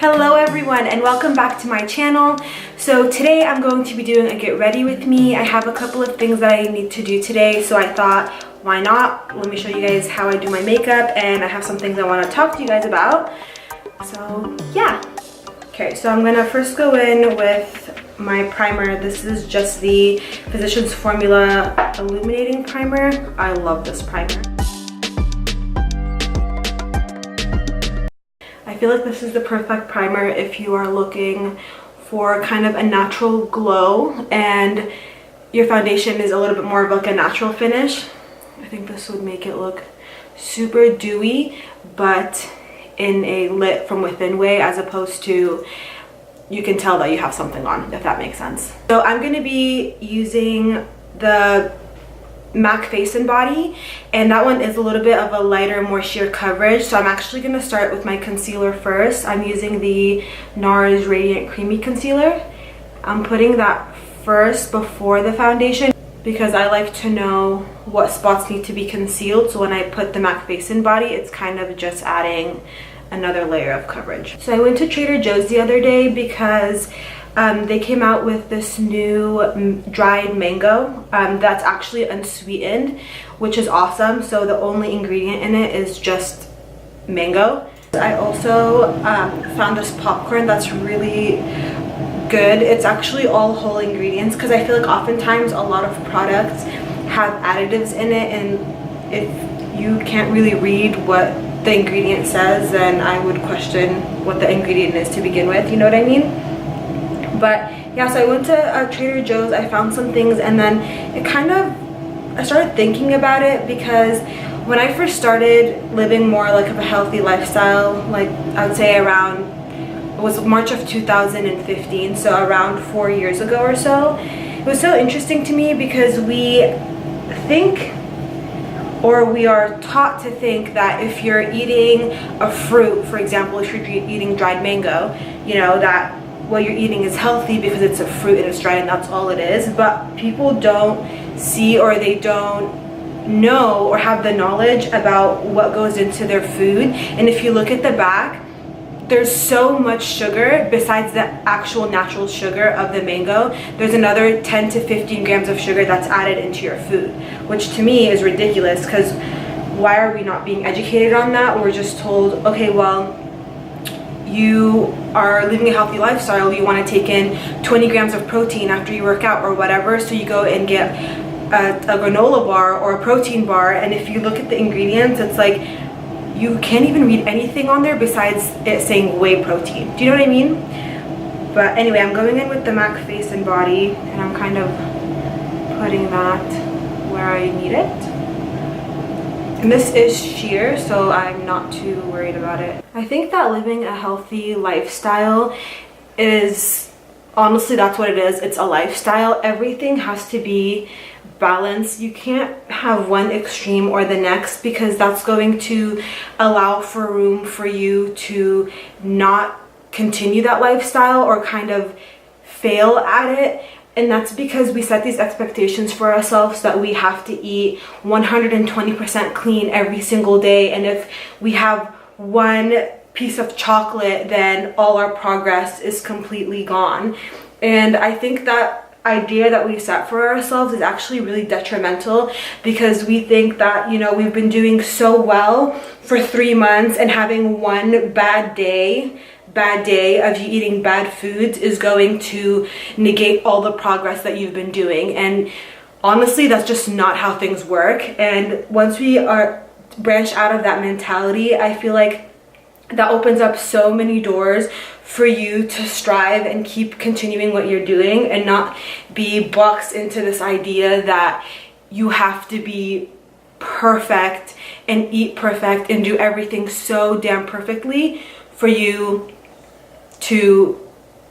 Hello everyone and welcome back to my channel. So today I'm going to be doing a get ready with me. I have a couple of things that I need to do today, so I thought why not, let me show you guys how I do my makeup, and I have some things I want to talk to you guys about. So yeah. Okay, so I'm gonna first go in with my primer. This is just the Physicians Formula Illuminating Primer. I love this primer. I feel like this is the perfect primer if you are looking for kind of a natural glow and your foundation is a little bit more of like a natural finish. I think this would make it look super dewy, but in a lit from within way, as opposed to you can tell that you have something on, if that makes sense. So I'm going to be using the MAC Face and Body, and that one is a little bit of a lighter, more sheer coverage. So I'm actually going to start with my concealer first. I'm using the NARS Radiant Creamy Concealer. I'm putting that first before the foundation because I like to know what spots need to be concealed. So when I put the MAC Face and Body, it's kind of just adding another layer of coverage. So I went to Trader Joe's the other day because they came out with this new dried mango that's actually unsweetened, which is awesome. So the only ingredient in it is just mango. I also found this popcorn that's really good. It's actually all whole ingredients because I feel like oftentimes a lot of products have additives in it, and if you can't really read what the ingredient says, then I would question what the ingredient is to begin with, you know what I mean? But yeah, so I went to Trader Joe's, I found some things, and then I started thinking about it because when I first started living more like of a healthy lifestyle, like I would say around, it was March of 2015, so around 4 years ago or so, it was so interesting to me because we think, or we are taught to think, that if you're eating a fruit, for example, if you're eating dried mango, you know, that what you're eating is healthy because it's a fruit and it's dried and that's all it is. But people don't see, or they don't know or have the knowledge about what goes into their food. And if you look at the back, there's so much sugar besides the actual natural sugar of the mango. There's another 10 to 15 grams of sugar that's added into your food, which to me is ridiculous, because why are we not being educated on that? We're just told, okay, well, you are living a healthy lifestyle, you want to take in 20 grams of protein after you work out or whatever, so you go and get a granola bar or a protein bar, and if you look at the ingredients, it's like you can't even read anything on there besides it saying whey protein. Do you know what I mean? But anyway, I'm going in with the MAC Face and Body, and I'm kind of putting that where I need it. And this is sheer, so I'm not too worried about it. I think that living a healthy lifestyle is, honestly, that's what it is. It's a lifestyle. Everything has to be balanced. You can't have one extreme or the next, because that's going to allow for room for you to not continue that lifestyle or kind of fail at it. And that's because we set these expectations for ourselves that we have to eat 120% clean every single day. And if we have one piece of chocolate, then all our progress is completely gone. And I think that idea that we set for ourselves is actually really detrimental, because we think that, you know, we've been doing so well for 3 months, and having one bad day of you eating bad foods is going to negate all the progress that you've been doing. And honestly, that's just not how things work. And once we are branched out of that mentality, I feel like that opens up so many doors for you to strive and keep continuing what you're doing, and not be boxed into this idea that you have to be perfect and eat perfect and do everything so damn perfectly for you to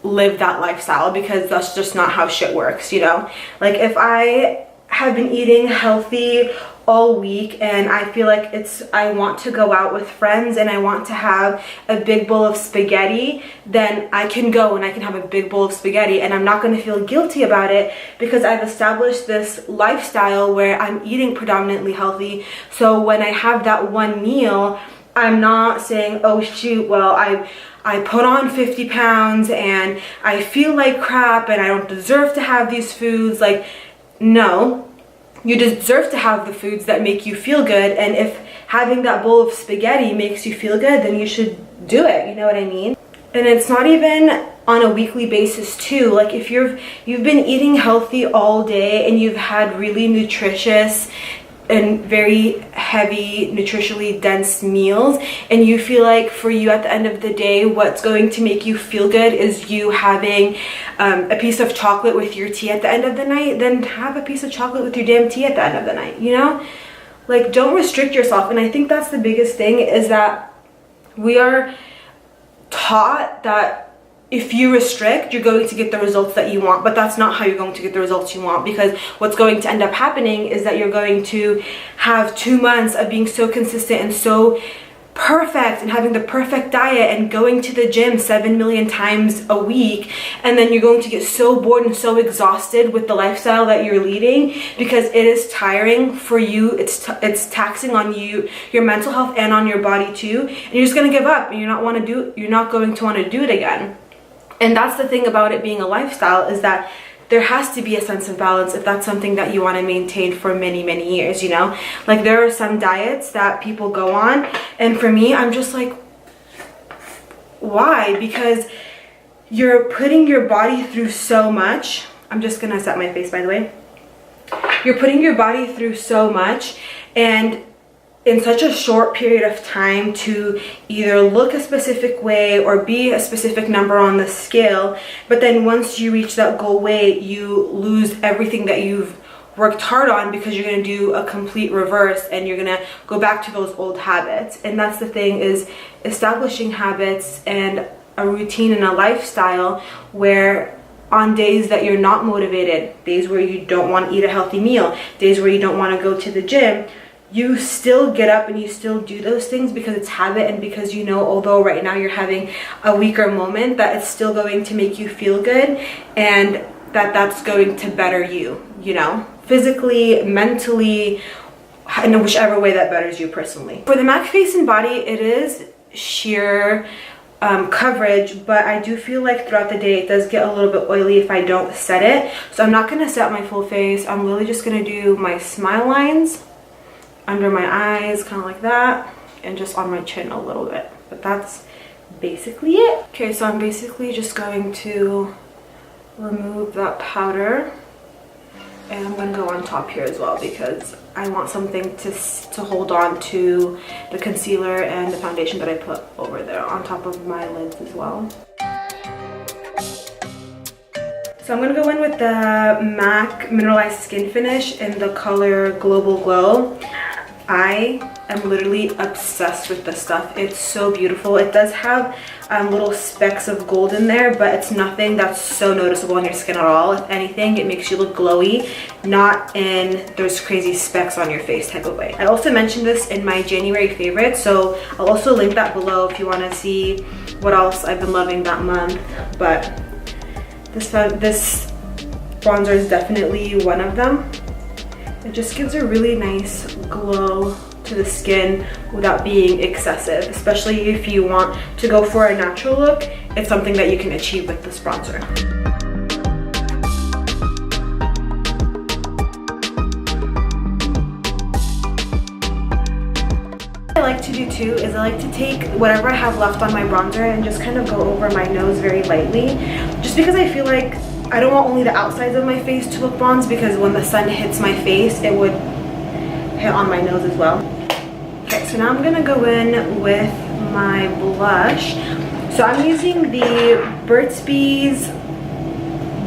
live that lifestyle, because that's just not how shit works, you know? Like, if I have been eating healthy all week and I feel like I want to go out with friends and I want to have a big bowl of spaghetti, then I can go and I can have a big bowl of spaghetti, and I'm not going to feel guilty about it because I've established this lifestyle where I'm eating predominantly healthy. So when I have that one meal, I'm not saying, oh shoot, well, I put on 50 pounds and I feel like crap and I don't deserve to have these foods. Like, no, you deserve to have the foods that make you feel good. And if having that bowl of spaghetti makes you feel good, then you should do it. You know what I mean? And it's not even on a weekly basis too. Like if you've been eating healthy all day and you've had really nutritious and very heavy, nutritionally dense meals, and you feel like for you at the end of the day, what's going to make you feel good is you having a piece of chocolate with your tea at the end of the night, then have a piece of chocolate with your damn tea at the end of the night, you know? Like, don't restrict yourself. And I think that's the biggest thing, is that we are taught that if you restrict, you're going to get the results that you want, but that's not how you're going to get the results you want, because what's going to end up happening is that you're going to have 2 months of being so consistent and so perfect and having the perfect diet and going to the gym 7 million times a week, and then you're going to get so bored and so exhausted with the lifestyle that you're leading, because it is tiring for you. It's taxing on you, your mental health, and on your body too, and you're just going to give up, and you're not going to want to do it again. And that's the thing about it being a lifestyle, is that there has to be a sense of balance if that's something that you want to maintain for many, many years, you know? Like, there are some diets that people go on, and for me, I'm just like, why? Because you're putting your body through so much. I'm just gonna set my face, by the way. You're putting your body through so much, and in such a short period of time, to either look a specific way or be a specific number on the scale, but then once you reach that goal weight, you lose everything that you've worked hard on, because you're going to do a complete reverse and you're going to go back to those old habits. And that's the thing, is establishing habits and a routine and a lifestyle where on days that you're not motivated, days where you don't want to eat a healthy meal, days where you don't want to go to the gym, you still get up and you still do those things because it's habit, and because you know, although right now you're having a weaker moment, that it's still going to make you feel good, and that's going to better you, you know, physically, mentally, in whichever way that betters you personally. For the MAC face and body, it is sheer coverage, but I do feel like throughout the day it does get a little bit oily if I don't set it. So I'm not going to set my full face. I'm really just going to do my smile lines under my eyes, kind of like that, and just on my chin a little bit. But that's basically it. Okay, so I'm basically just going to remove that powder, and I'm going to go on top here as well, because I want something to hold on to the concealer and the foundation that I put over there on top of my lids as well. So I'm going to go in with the MAC Mineralized Skin Finish in the color Global Glow. I am literally obsessed with this stuff. It's so beautiful. It does have little specks of gold in there, but it's nothing that's so noticeable on your skin at all. If anything, it makes you look glowy, not in those crazy specks on your face type of way. I also mentioned this in my January favorites, so I'll also link that below if you want to see what else I've been loving that month. But this bronzer is definitely one of them. It just gives a really nice glow to the skin without being excessive, especially if you want to go for a natural look. It's something that you can achieve with this bronzer. What I like to do too is I like to take whatever I have left on my bronzer and just kind of go over my nose very lightly, just because I feel like I don't want only the outsides of my face to look bronzed, because when the sun hits my face, it would hit on my nose as well. Okay, so now I'm gonna go in with my blush. So I'm using the Burts Bees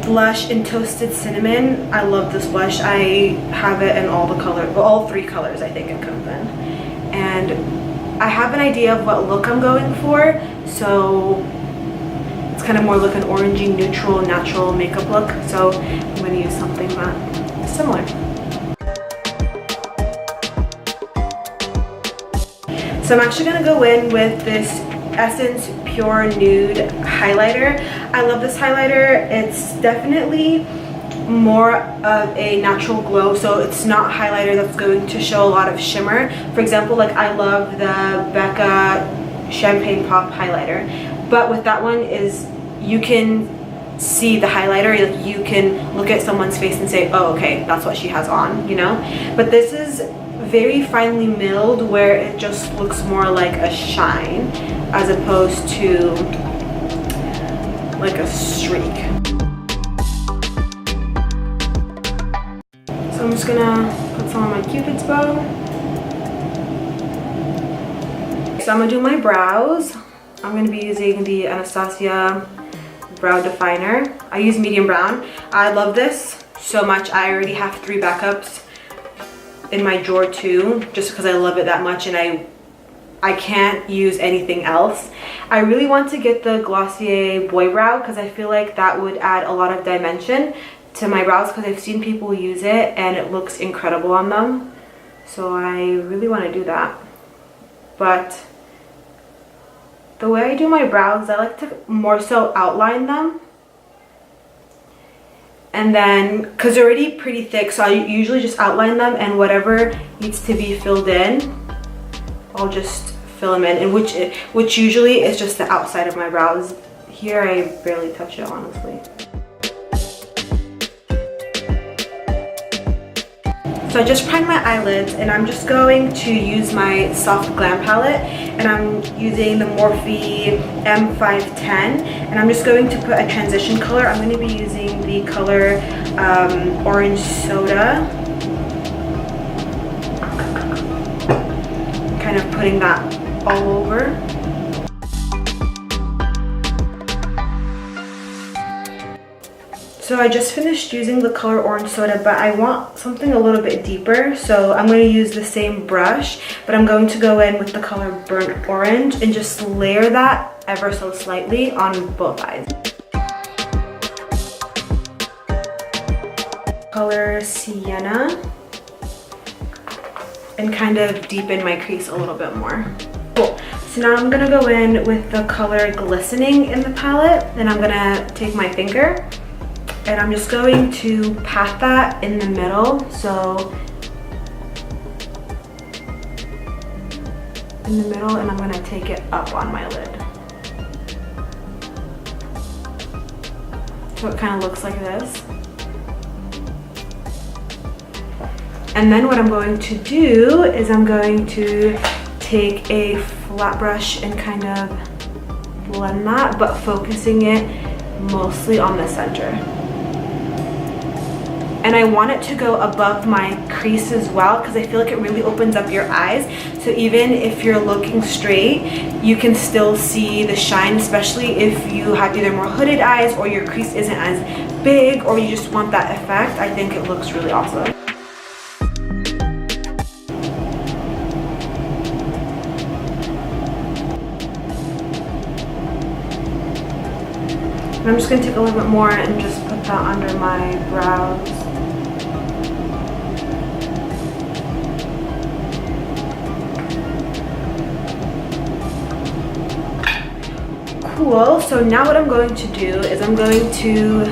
blush in Toasted Cinnamon. I love this blush. I have it in all the colors, well, all 3 colors I think it comes in. And I have an idea of what look I'm going for, so it's kind of more like an orangey, neutral, natural makeup look. So I'm going to use something that is similar. So I'm actually going to go in with this Essence Pure Nude highlighter. I love this highlighter. It's definitely more of a natural glow, so it's not a highlighter that's going to show a lot of shimmer. For example, like I love the Becca Champagne Pop highlighter. But with that one is you can see the highlighter, like you can look at someone's face and say, oh, okay, that's what she has on, you know. But this is very finely milled, where it just looks more like a shine as opposed to like a streak. So I'm just gonna put some on my Cupid's bow. So I'm gonna do my brows. I'm gonna be using the Anastasia brow definer. I use medium brown. I love this so much. I already have 3 backups in my drawer too, just because I love it that much, and I can't use anything else. I really want to get the Glossier Boy Brow because I feel like that would add a lot of dimension to my brows, because I've seen people use it and it looks incredible on them. So I really want to do that. But the way I do my brows, I like to more so outline them. And then, because they're already pretty thick, so I usually just outline them, and whatever needs to be filled in, I'll just fill them in, and which usually is just the outside of my brows. Here I barely touch it, honestly. So I just primed my eyelids, and I'm just going to use my soft Glam palette, and I'm using the Morphe M510, and I'm just going to put a transition color. I'm going to be using the color Orange Soda, kind of putting that all over. So I just finished using the color Orange Soda, but I want something a little bit deeper, so I'm going to use the same brush, but I'm going to go in with the color Burnt Orange and just layer that ever so slightly on both eyes. Color Sienna, and kind of deepen my crease a little bit more. Cool. So now I'm going to go in with the color Glistening in the palette, and I'm going to take my finger and I'm just going to pat that in the middle. So in the middle, and I'm going to take it up on my lid. So it kind of looks like this. And then what I'm going to do is I'm going to take a flat brush and kind of blend that, but focusing it mostly on the center. And I want it to go above my crease as well, because I feel like it really opens up your eyes. So even if you're looking straight, you can still see the shine, especially if you have either more hooded eyes or your crease isn't as big, or you just want that effect. I think it looks really awesome. And I'm just going to take a little bit more and just put that under my brows. Cool. So now what I'm going to do is I'm going to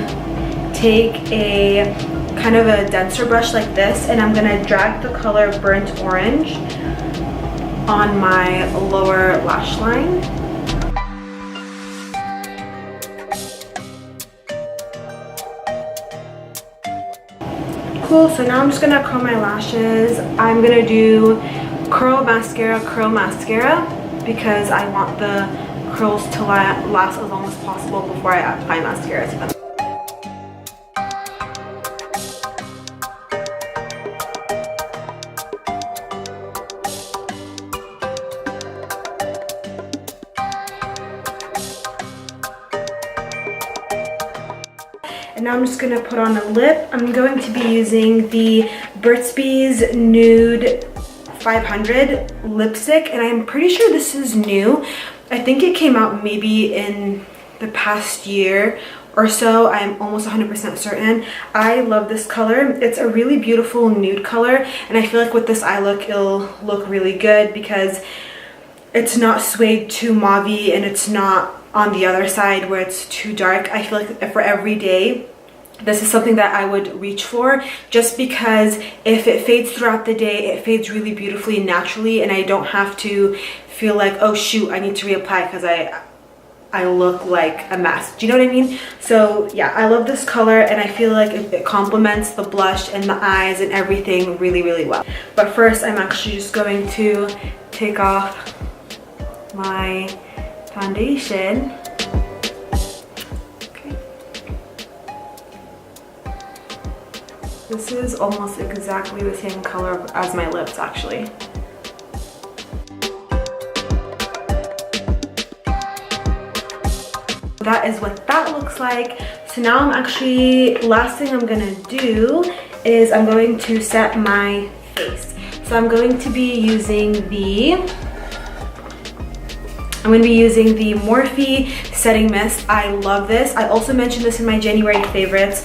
take a kind of a denser brush like this, and I'm going to drag the color Burnt Orange on my lower lash line. Cool, so now I'm just gonna curl my lashes. I'm gonna do curl mascara, because I want the curls to last as long as possible before I apply mascara to them. And now I'm just going to put on a lip. I'm going to be using the Burts Nude 500 lipstick, and I'm pretty sure this is new. I think it came out maybe in the past year or so. I'm almost 100% certain. I love this color. It's a really beautiful nude color, and I feel like with this eye look, it'll look really good because it's not suede too mauve-y, and it's not on the other side where it's too dark. I feel like for every day, this is something that I would reach for, just because if it fades throughout the day, it fades really beautifully and naturally, and I don't have to feel like, oh shoot, I need to reapply because I look like a mess. Do you know what I mean? So yeah, I love this color and I feel like it complements the blush and the eyes and everything really, really well. But first, I'm actually just going to take off my foundation. Okay. This is almost exactly the same color as my lips, actually. That is what that looks like. So now I'm actually, last thing I'm gonna do is I'm going to set my face. So I'm going to be using the Morphe setting mist. I love this. I also mentioned this in my January favorites.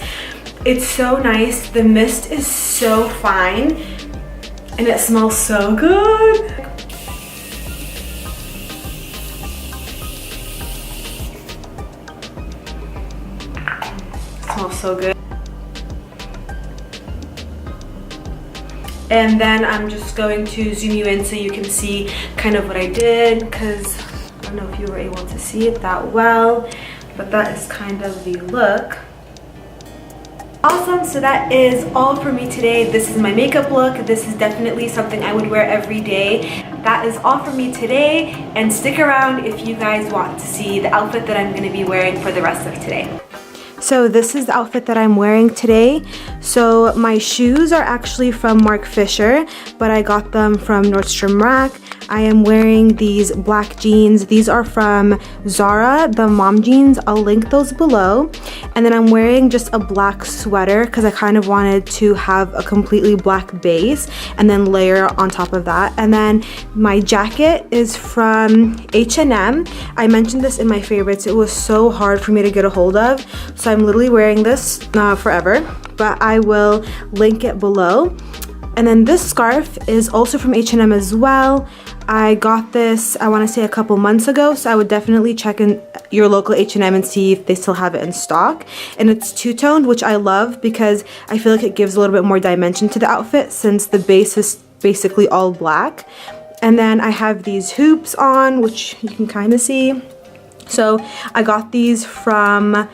It's so nice. The mist is so fine and it smells so good. Smells so good. And then I'm just going to zoom you in so you can see kind of what I did, because I don't know if you were able to see it that well, but that is kind of the look. Awesome, so that is all for me today. This is my makeup look. This is definitely something I would wear every day. That is all for me today, and stick around if you guys want to see the outfit that I'm going to be wearing for the rest of today. So this is the outfit that I'm wearing today. So my shoes are actually from Marc Fisher, but I got them from Nordstrom Rack. I am wearing these black jeans. These are from Zara, the mom jeans. I'll link those below. And then I'm wearing just a black sweater because I kind of wanted to have a completely black base and then layer on top of that. And then my jacket is from H&M. I mentioned this in my favorites. It was so hard for me to get a hold of. So I'm literally wearing this forever, but I will link it below. And then this scarf is also from H&M as well. I got this, I want to say a couple months ago, so I would definitely check in your local H&M and see if they still have it in stock. And it's two-toned, which I love because I feel like it gives a little bit more dimension to the outfit since the base is basically all black. And then I have these hoops on, which you can kind of see. So I got these from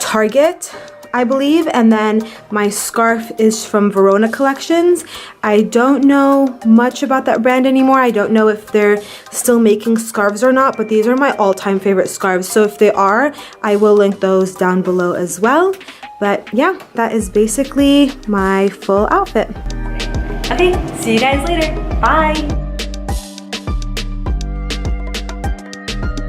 Target, I believe, and then my scarf is from Verona Collections. I don't know much about that brand anymore. I don't know if they're still making scarves or not, but these are my all-time favorite scarves. So if they are, I will link those down below as well. But yeah, that is basically my full outfit. Okay, see you guys later. Bye!